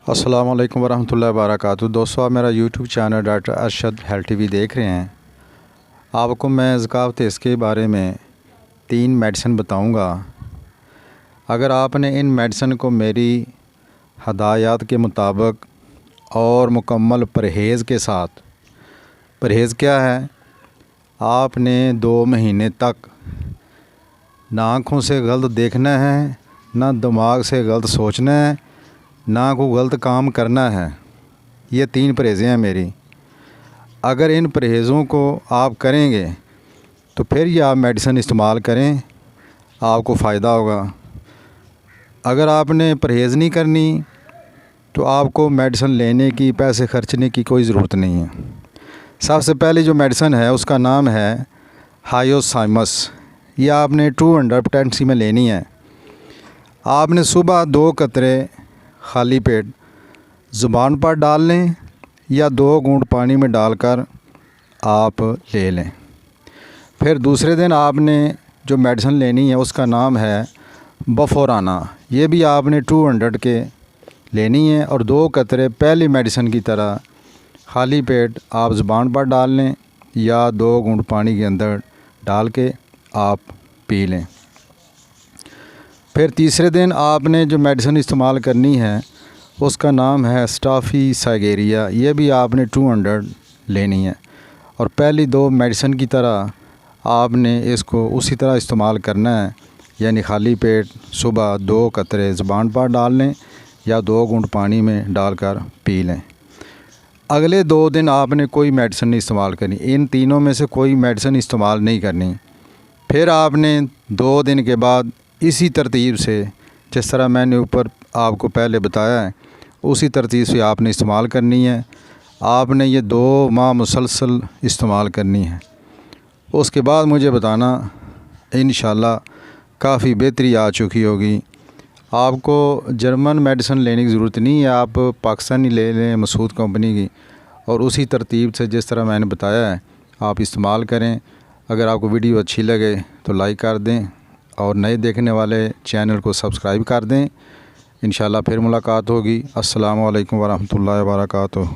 अस्सलाम वालेकुम वरहमतुल्लाहि वबरकातुहू। दोस्तों, आप मेरा YouTube channel doctor Arshad health TV देख रहे हैं। आपको मैं ज़कावत इसके बारे में 3 मेडिसिन बताऊंगा। अगर आपने इन मेडिसिन को मेरी हदायत के मुताबिक और मुकम्मल परहेज़ के साथ, परहेज़ क्या है, आपने 2 महीने तक ना आँखों से गलत देखना है, ना दिमाग से गलत सोचना है, ना को गलत काम करना है। ये 3 परहेज़ें हैं मेरी। अगर इन परहेज़ों को आप करेंगे तो फिर ये आप मेडिसिन इस्तेमाल करें, आपको फ़ायदा होगा। अगर आपने परहेज़ नहीं करनी तो आपको मेडिसिन लेने की, पैसे खर्चने की कोई ज़रूरत नहीं है। सबसे पहले जो मेडिसिन है उसका नाम है हायोसाइमस। ये आपने 200 पोटेंसी में लेनी है। आपने सुबह 2 कतरे खाली पेट ज़ुबान पर डाल लें या 2 घूंट पानी में डालकर आप ले लें। फिर दूसरे दिन आपने जो मेडिसिन लेनी है उसका नाम है बफोराना। ये भी आपने 200 के लेनी है और 2 कतरे पहली मेडिसिन की तरह खाली पेट आप ज़ुबान पर डाल लें या 2 घूंट पानी के अंदर डाल के आप पी लें। फिर तीसरे दिन आपने जो मेडिसिन इस्तेमाल करनी है उसका नाम है स्टाफिसाइगेरिया। ये भी आपने 200 लेनी है और पहली 2 मेडिसिन की तरह आपने इसको उसी तरह इस्तेमाल करना है, यानी खाली पेट सुबह 2 कतरे ज़ुबान पर डाल लें या 2 घूंट पानी में डालकर पी लें। अगले 2 दिन आपने कोई मेडिसिन नहीं इस्तेमाल करनी, इन तीनों में से कोई मेडिसिन इस्तेमाल नहीं करनी। फिर आपने 2 दिन के बाद इसी तरतीब से, जिस तरह मैंने ऊपर आपको पहले बताया है, उसी तरतीब से आपने इस्तेमाल करनी है। आपने ये 2 माह मुसलसल इस्तेमाल करनी है। उसके बाद मुझे बताना, इंशाल्लाह काफ़ी बेहतरी आ चुकी होगी। आपको जर्मन मेडिसिन लेने की ज़रूरत नहीं है, आप पाकिस्तानी ले लें मसूद कंपनी की, और उसी तरतीब से जिस तरह मैंने बताया है आप इस्तेमाल करें। अगर आपको वीडियो अच्छी लगे तो लाइक कर दें और नए देखने वाले चैनल को सब्सक्राइब कर दें। इंशाल्लाह फिर मुलाकात होगी। अस्सलामु अलैकुम वरहमतुल्लाहि वबरकातुहू।